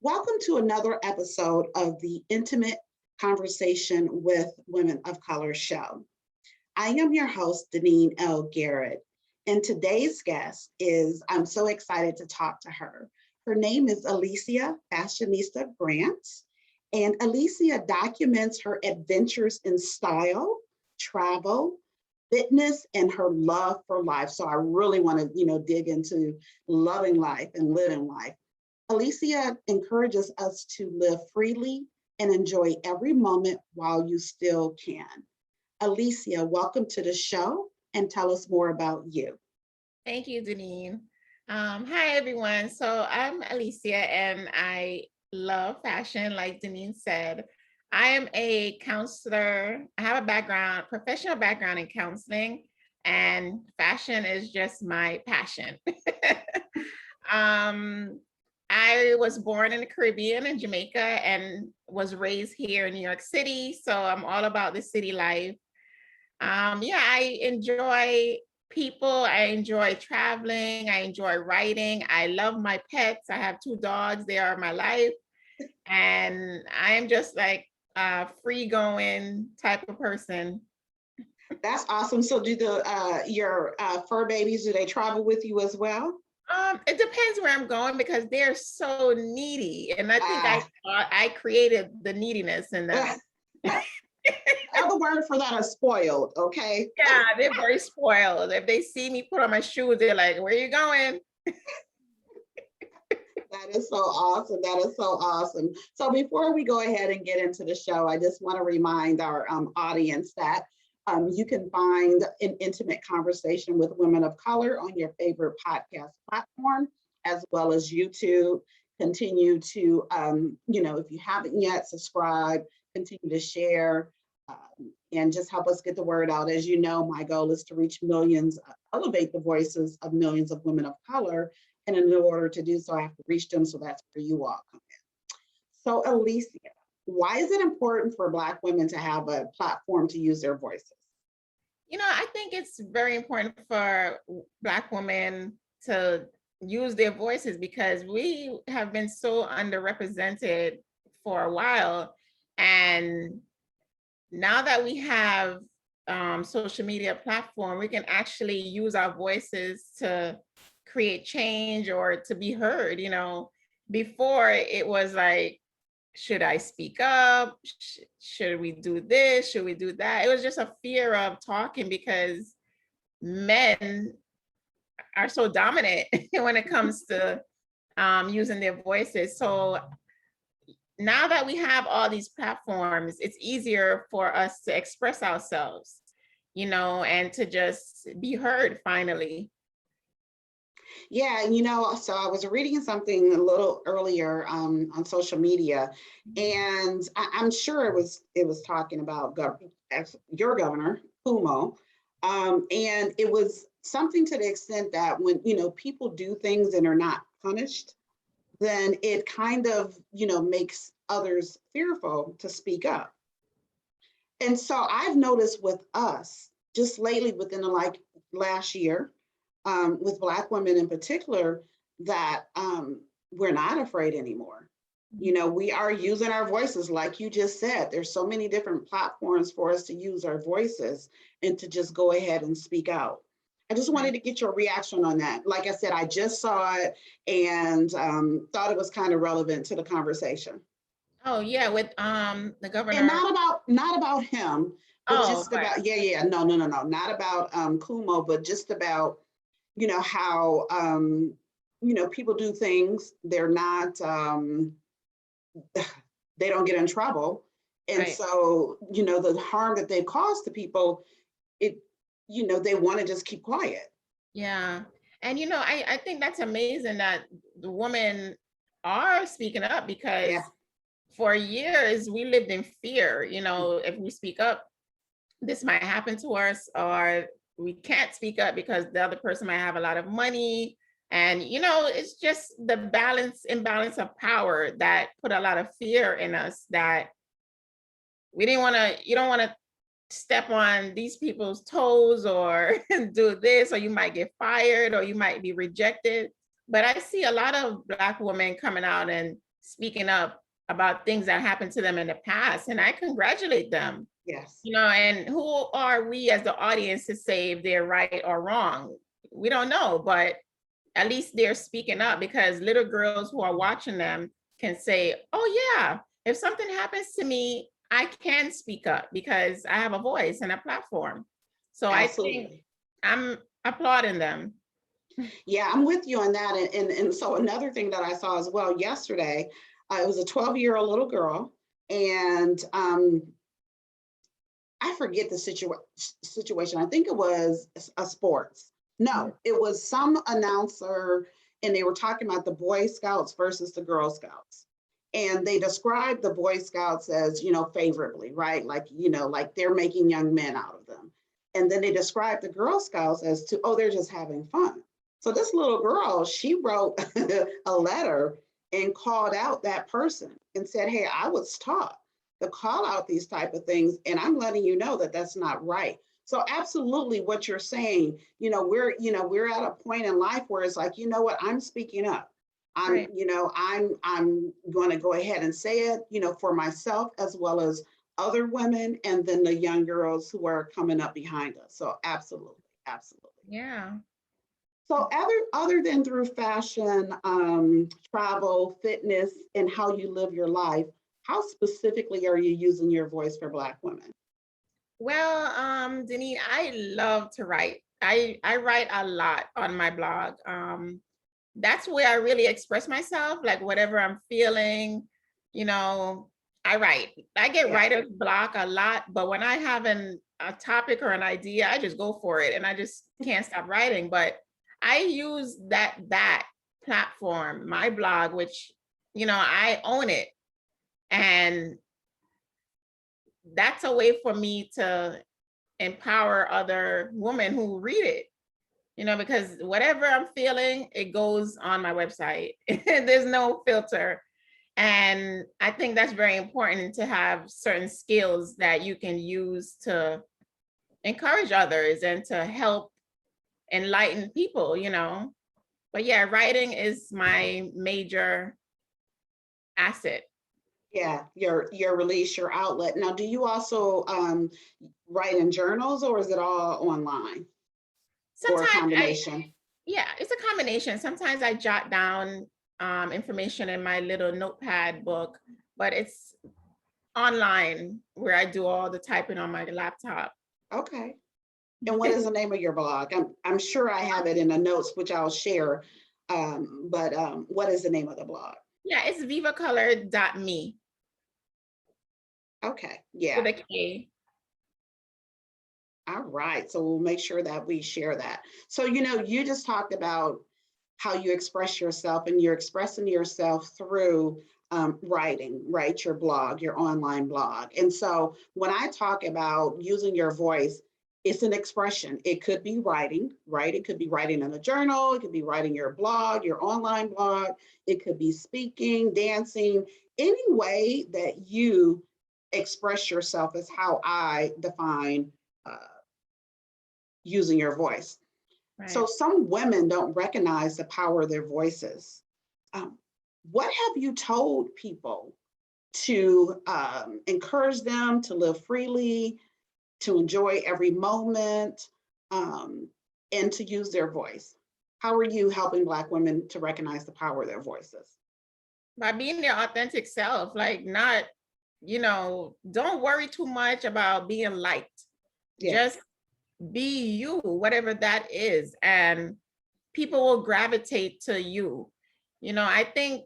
Welcome to another episode of the Intimate Conversation with Women of Color show. I am your host, Deneen L. Garrett, and today's guest I'm so excited to talk to her. Her name is Alicia Fashionista Grant, and Alicia documents her adventures in style, travel, fitness, and her love for life. So I really want to, dig into loving life and living life. Alicia encourages us to live freely and enjoy every moment while you still can. Alicia, welcome to the show and tell us more about you. Thank you, Deneen. Hi, everyone. So I'm Alicia and I love fashion, like Deneen said. I am a counselor. I have a professional background in counseling, and fashion is just my passion. I was born in the Caribbean in Jamaica and was raised here in New York City. So I'm all about the city life. I enjoy people. I enjoy traveling. I enjoy writing. I love my pets. I have 2 dogs. They are my life. And I am just like a free going type of person. That's awesome. So do your fur babies, do they travel with you as well? It depends where I'm going because they're so needy. And I think I created the neediness in them. Other word for that is spoiled, okay? Yeah, they're very spoiled. If they see me put on my shoes, they're like, where are you going? That is so awesome. That is so awesome. So before we go ahead and get into the show, I just want to remind our audience that you can find an intimate conversation with women of color on your favorite podcast platform, as well as YouTube. Continue to, if you haven't yet, subscribe, continue to share, and just help us get the word out. As you know, my goal is to reach millions, elevate the voices of millions of women of color. And in order to do so, I have to reach them. So that's where you all come in. So Alicia, why is it important for Black women to have a platform to use their voices? I think it's very important for Black women to use their voices because we have been so underrepresented for a while. And now that we have social media platform, we can actually use our voices to create change or to be heard. Before it was like, should I speak up? Should we do this? Should we do that? It was just a fear of talking because men are so dominant when it comes to using their voices. So now that we have all these platforms, it's easier for us to express ourselves, and to just be heard finally. Yeah, so I was reading something a little earlier on social media, and I'm sure it was talking about your governor, Cuomo, and it was something to the extent that when people do things and are not punished, then it kind of makes others fearful to speak up. And so I've noticed with us just lately within the last year, with Black women in particular, that we're not afraid anymore. We are using our voices, like you just said. There's so many different platforms for us to use our voices and to just go ahead and speak out. I just wanted to get your reaction on that. Like I said, I just saw it and thought it was kind of relevant to the conversation. Oh yeah, with the governor. And not about him, but just about no, not about Cuomo, but just about how people do things. They're not they don't get in trouble, and right. So the harm that they cause to people, they want to just keep quiet. Yeah, and I think that's amazing that the women are speaking up because for years we lived in fear. If we speak up, this might happen to us, or we can't speak up because the other person might have a lot of money. And, it's just the imbalance of power that put a lot of fear in us that you don't want to step on these people's toes or do this, or you might get fired or you might be rejected. But I see a lot of Black women coming out and speaking up about things that happened to them in the past, and I congratulate them. Yes. And who are we as the audience to say if they're right or wrong? We don't know, but at least they're speaking up, because little girls who are watching them can say, oh yeah, if something happens to me, I can speak up because I have a voice and a platform. So I think I'm applauding them. Yeah, I'm with you on that. And so another thing that I saw as well yesterday, it was a 12-year-old little girl, and I forget the situation. I think it was a sports. No, it was some announcer, and they were talking about the Boy Scouts versus the Girl Scouts. And they described the Boy Scouts as, favorably, right? Like, like they're making young men out of them. And then they described the Girl Scouts as to, oh, they're just having fun. So this little girl, she wrote a letter and called out that person and said, hey, I was taught to call out these type of things, and I'm letting you know that that's not right. So absolutely what you're saying, we're at a point in life where it's like, you know what, I'm speaking up. Right. I'm going to go ahead and say it, for myself as well as other women, and then the young girls who are coming up behind us. So absolutely, absolutely. Yeah. So other than through fashion, travel, fitness, and how you live your life, how specifically are you using your voice for Black women? Well, Denise, I love to write. I write a lot on my blog. That's where I really express myself, like whatever I'm feeling, I write. I get writer's block a lot, but when I have a topic or an idea, I just go for it and I just can't stop writing. But I use that platform, my blog, which, I own it. And that's a way for me to empower other women who read it, because whatever I'm feeling, it goes on my website. There's no filter. And I think that's very important, to have certain skills that you can use to encourage others and to help enlighten people, But yeah, writing is my major asset. Yeah, your release, your outlet. Now, do you also write in journals, or is it all online, or a Sometimes combination? yeah, it's a combination. Sometimes I jot down information in my little notepad book, but it's online where I do all the typing on my laptop. Okay. And what is the name of your blog? I'm sure I have it in the notes, which I'll share. But what is the name of the blog? Yeah, it's vivacolor.me. Okay. Yeah. With a K. All right. So we'll make sure that we share that. So, you just talked about how you express yourself, and you're expressing yourself through writing, right? Your blog, your online blog. And so when I talk about using your voice, it's an expression. It could be writing, right? It could be writing in a journal. It could be writing your blog, your online blog. It could be speaking, dancing, any way that you express yourself is how I define uh, using your voice. Right. So some women don't recognize the power of their voices. What have you told people to encourage them to live freely, to enjoy every moment, and to use their voice? How are you helping Black women to recognize the power of their voices? By being their authentic self, like not, don't worry too much about being liked. Yes. Just be you, whatever that is, and people will gravitate to you. I think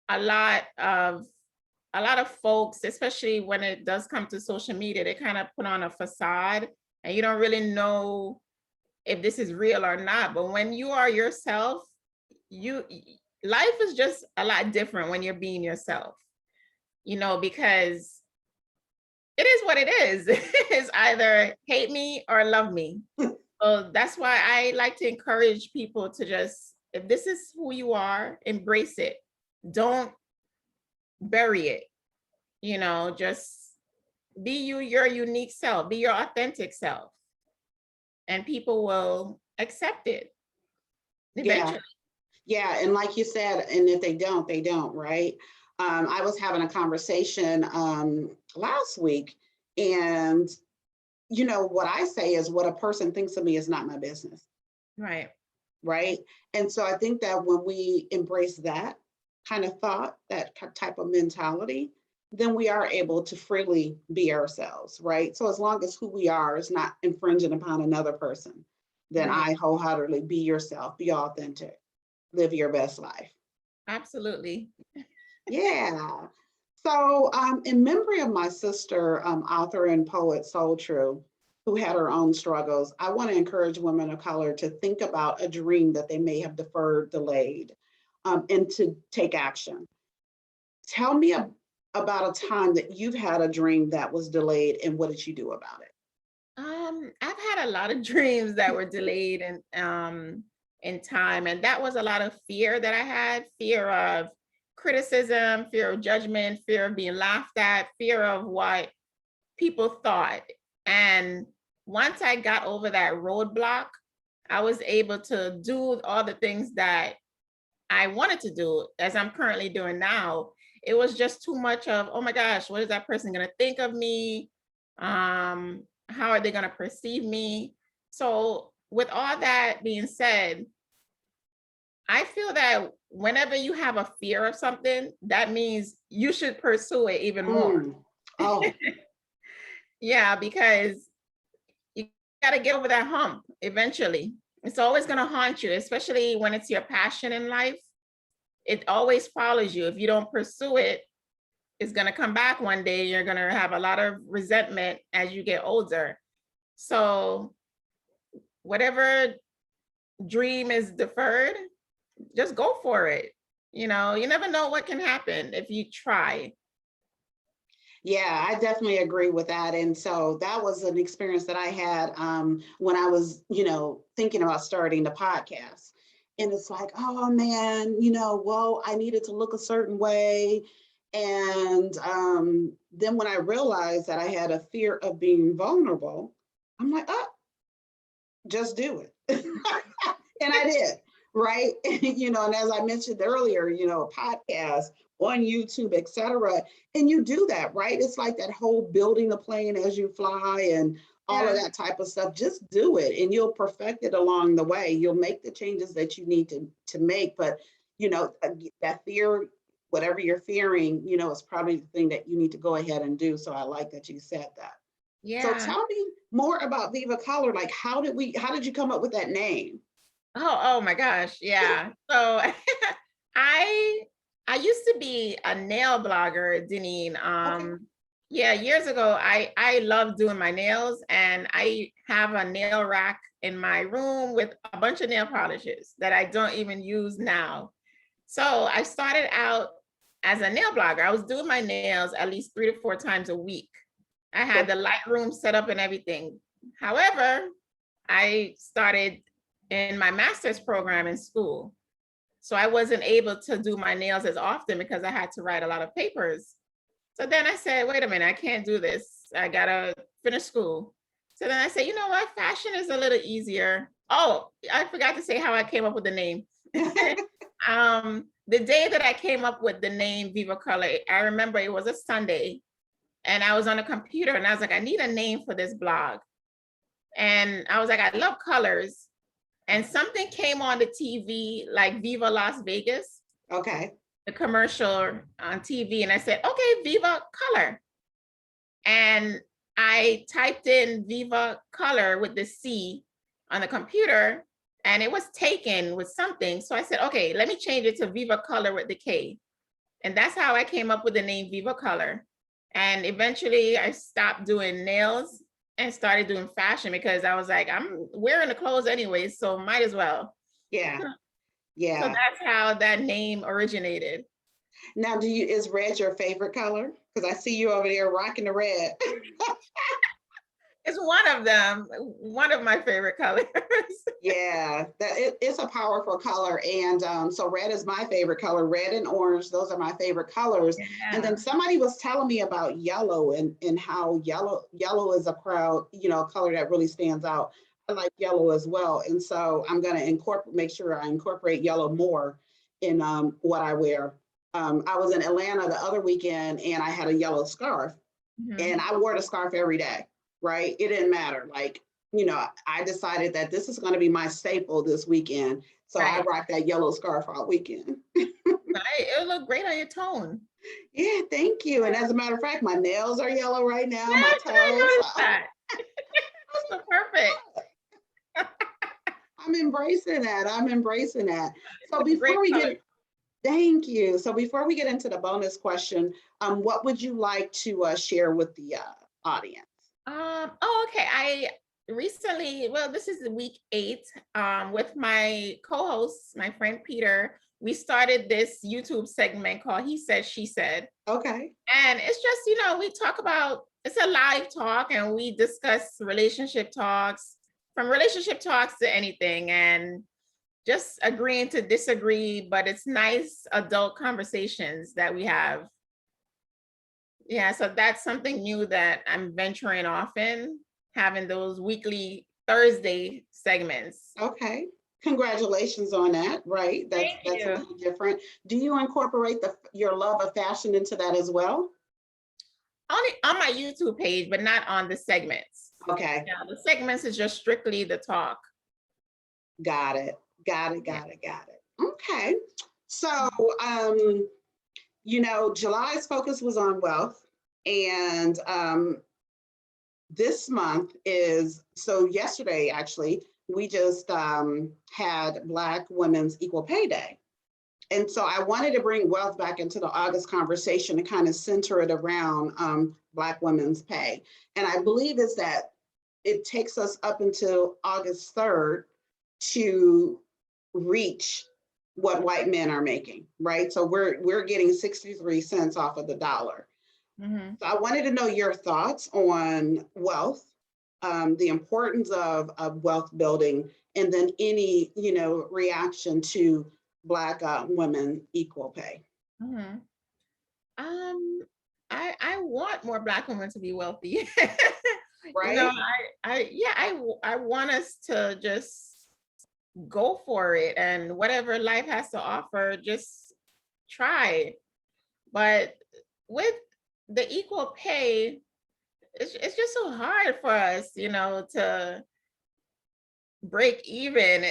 a lot of folks, especially when it does come to social media, they kind of put on a facade and you don't really know if this is real or not. But when you are yourself, life is just a lot different when you're being yourself, because it is what it is. It's either hate me or love me. So that's why I like to encourage people to just, if this is who you are, embrace it. Don't bury it. Just be you, your unique self, be your authentic self, and people will accept it eventually. Yeah, and like you said, and if they don't, they don't, right? I was having a conversation last week, and what I say is what a person thinks of me is not my business, Right. right? And so I think that when we embrace that kind of thought, that type of mentality, then we are able to freely be ourselves, right? So as long as who we are is not infringing upon another person, then Right. I wholeheartedly be yourself, be authentic, live your best life. Absolutely. Yeah. So, in memory of my sister, author and poet Soul True, who had her own struggles, I want to encourage women of color to think about a dream that they may have deferred, delayed, and to take action. Tell me about a time that you've had a dream that was delayed, and what did you do about it? I've had a lot of dreams that were delayed in time, and that was a lot of fear that I had, fear of criticism, fear of judgment, fear of being laughed at, fear of what people thought. And once I got over that roadblock, I was able to do all the things that I wanted to do, as I'm currently doing now. It was just too much of, oh my gosh, what is that person going to think of me? How are they going to perceive me? So, with all that being said, I feel that whenever you have a fear of something, that means you should pursue it even more. Mm. Oh, Yeah, because you got to get over that hump eventually. It's always going to haunt you, especially when it's your passion in life. It always follows you. If you don't pursue it, it's going to come back one day. You're going to have a lot of resentment as you get older. So, whatever dream is deferred, just go for it. You know, you never know what can happen if you try. yeah, I definitely agree with that. And so that was an experience that I had when I was, thinking about starting the podcast. And it's like, oh man, well, I needed to look a certain way. And then when I realized that I had a fear of being vulnerable, I'm like, oh, just do it. And I did, right? And as I mentioned earlier, podcast on YouTube, etc. And you do that, right? It's like that whole building the plane as you fly and all of Yeah. that type of stuff. Just do it and you'll perfect it along the way. You'll make the changes that you need to make. But that fear, whatever you're fearing, is probably the thing that you need to go ahead and do. So I like that you said that. So Yeah. tell me more about Viva Color. Like how did you come up with that name? Oh my gosh. Yeah. So I I used to be a nail blogger, Deneen. Okay. Yeah, years ago I loved doing my nails, and I have a nail rack in my room with a bunch of nail polishes that I don't even use now. So I started out as a nail blogger. I was doing my nails at least 3 to 4 times a week. I had the light room set up and everything. However, I started in my master's program in school. So I wasn't able to do my nails as often because I had to write a lot of papers. So then I said, wait a minute, I can't do this. I gotta finish school. So then I said, you know what? Fashion is a little easier. Oh, I forgot to say how I came up with the name. The day that I came up with the name Viva Color, I remember it was a Sunday, and I was on a computer and I was like, I need a name for this blog. And I was like, I love colors. And something came on the TV, like Viva Las Vegas, Okay. the commercial on TV. And I said, okay, Viva Color. And I typed in Viva Color with the C on the computer, and it was taken with something. So I said, okay, let me change it to Viva Color with the K. And that's how I came up with the name Viva Color. And eventually I stopped doing nails and started doing fashion because I was like, I'm wearing the clothes anyway, so might as well. Yeah. So Yeah. that's how that name originated. Now, is red your favorite color? Because I see you over there rocking the red. It's one of them, one of my favorite colors. Yeah, it's a powerful color. And so red is my favorite color. Red and orange, those are my favorite colors. And Yeah. then somebody was telling me about yellow and how yellow is a proud, color that really stands out. I like yellow as well. And so I'm going to make sure I incorporate yellow more in what I wear. I was in Atlanta the other weekend and I had a yellow scarf and I wore the scarf every day, right? It didn't matter. Like, I decided that this is going to be my staple this weekend. So I Right. rocked that yellow scarf all weekend. Right. It'll look great on your tone. Yeah, thank you. And as a matter of fact, my nails are yellow right now, my Yes, I toes. noticed that. So perfect. I'm embracing that. I'm embracing that. So It's a great before we color. get, thank you. So before we get into the bonus question, what would you like to share with the audience? Oh, okay. I recently, well, this is week 8, with my co-host, my friend Peter. We started this YouTube segment called He Said, She Said. Okay. And it's just, we talk about, it's a live talk and we discuss relationship talks, from relationship talks to anything, and just agreeing to disagree, but it's nice adult conversations that we have. Yeah, so that's something new that I'm venturing off in, having those weekly Thursday segments. Okay. Congratulations on that. Right. That's Thank a you. little different. Do you incorporate your love of fashion into that as well? Only on my YouTube page, but not on the segments. Okay. Yeah, the segments is just strictly the talk. Got it. Got it. Yeah. Got it. Got it. Okay. So, July's focus was on wealth. And this month so yesterday, actually, we just had Black Women's Equal Pay Day. And so I wanted to bring wealth back into the August conversation and kind of center it around Black women's pay. And I believe is that it takes us up until August 3rd to reach what white men are making, right? So we're getting 63 cents off of the dollar. Mm-hmm. So I wanted to know your thoughts on wealth, the importance of wealth building, and then any, reaction to Black women equal pay. Mm-hmm. I want more Black women to be wealthy. Right? I want us to just go for it, and whatever life has to offer, just try. But with the equal pay, it's just so hard for us, to break even.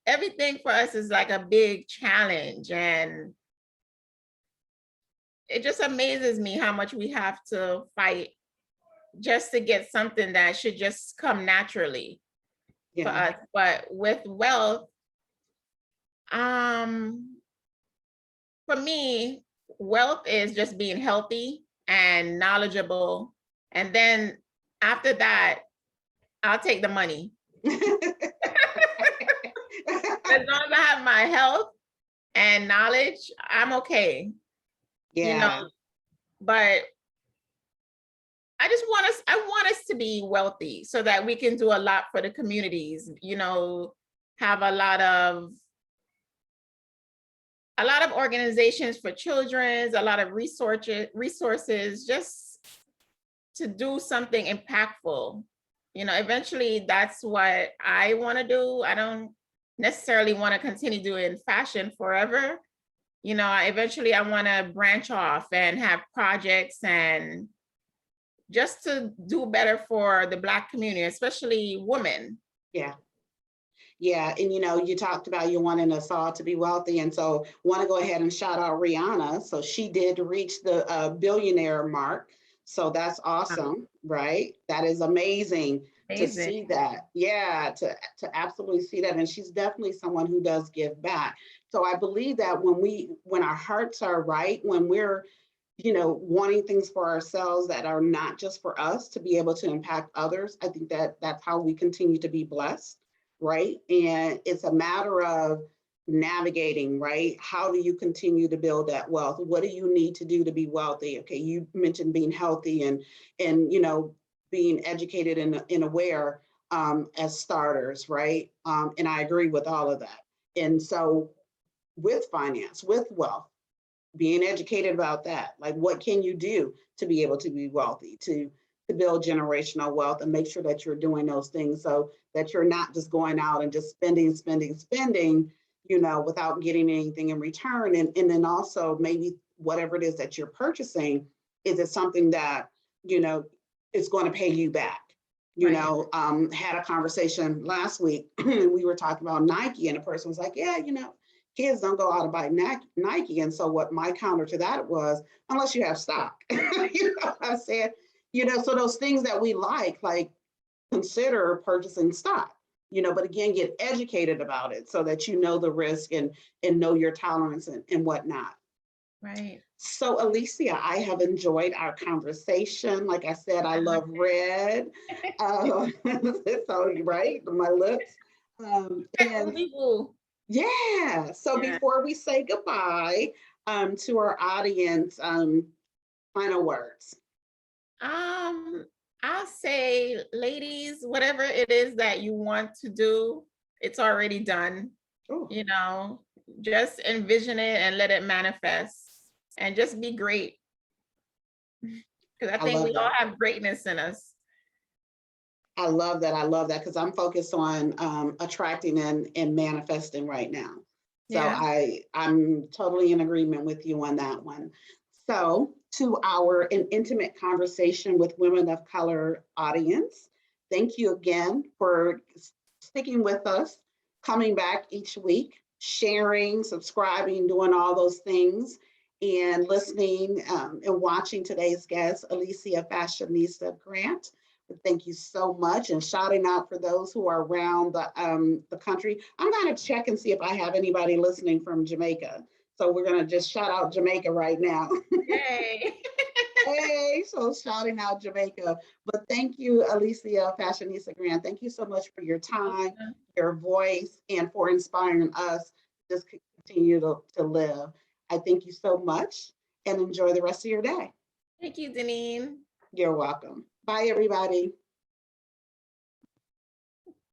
Everything for us is like a big challenge, and it just amazes me how much we have to fight just to get something that should just come naturally for us. But with wealth, for me, wealth is just being healthy and knowledgeable. And then after that, I'll take the money. As long as I have my health and knowledge, I'm okay. Yeah. But I want us to be wealthy so that we can do a lot for the communities, have a lot of organizations for children, a lot of resources just to do something impactful. Eventually that's what I want to do. I don't necessarily want to continue doing fashion forever. Eventually I want to branch off and have projects and just to do better for the Black community, especially women. Yeah. Yeah. And, you talked about you wanting us all to be wealthy. And so want to go ahead and shout out Rihanna. So she did reach the billionaire mark. So that's awesome, right? That is amazing to see that. Yeah, to absolutely see that. And she's definitely someone who does give back. So I believe that when our hearts are right, when we're, wanting things for ourselves that are not just for us to be able to impact others, I think that that's how we continue to be blessed, right? And it's a matter of navigating, right? How do you continue to build that wealth? What do you need to do to be wealthy? Okay, you mentioned being healthy and being educated and aware as starters, right? And I agree with all of that. And so with finance, with wealth, being educated about that, like what can you do to be able to be wealthy, to to build generational wealth and make sure that you're doing those things so that you're not just going out and just spending, without getting anything in return. And then also maybe whatever it is that you're purchasing, is it something that, is going to pay you back? Had a conversation last week and we were talking about Nike, and a person was like, yeah, kids don't go out and buy Nike. And so what my counter to that was, unless you have stock, what I'm saying? So those things that we like consider purchasing stock, but again, get educated about it so that you know the risk and know your tolerance and whatnot. Right. So Alicia, I have enjoyed our conversation. Like I said, I love red. So right, my lips. And yeah, so before we say goodbye to our audience, final words. I'll say, ladies, whatever it is that you want to do, it's already done. Ooh. Just envision it and let it manifest, and just be great. Because I think we all have greatness in us. I love that because I'm focused on attracting and manifesting right now. So yeah. I'm totally in agreement with you on that one. So to our An Intimate Conversation with Women of Color audience, thank you again for sticking with us, coming back each week, sharing, subscribing, doing all those things, and listening and watching today's guest, Alicia Fashionista Grant. Thank you so much, and shouting out for those who are around the country. I'm going to check and see if I have anybody listening from Jamaica. So we're going to just shout out Jamaica right now. Hey. Hey, so shouting out Jamaica. But thank you, Alicia Fashionista Grant. Thank you so much for your time, your voice, and for inspiring us to just continue to live. I thank you so much, and enjoy the rest of your day. Thank you, Deneen. You're welcome. Bye, everybody.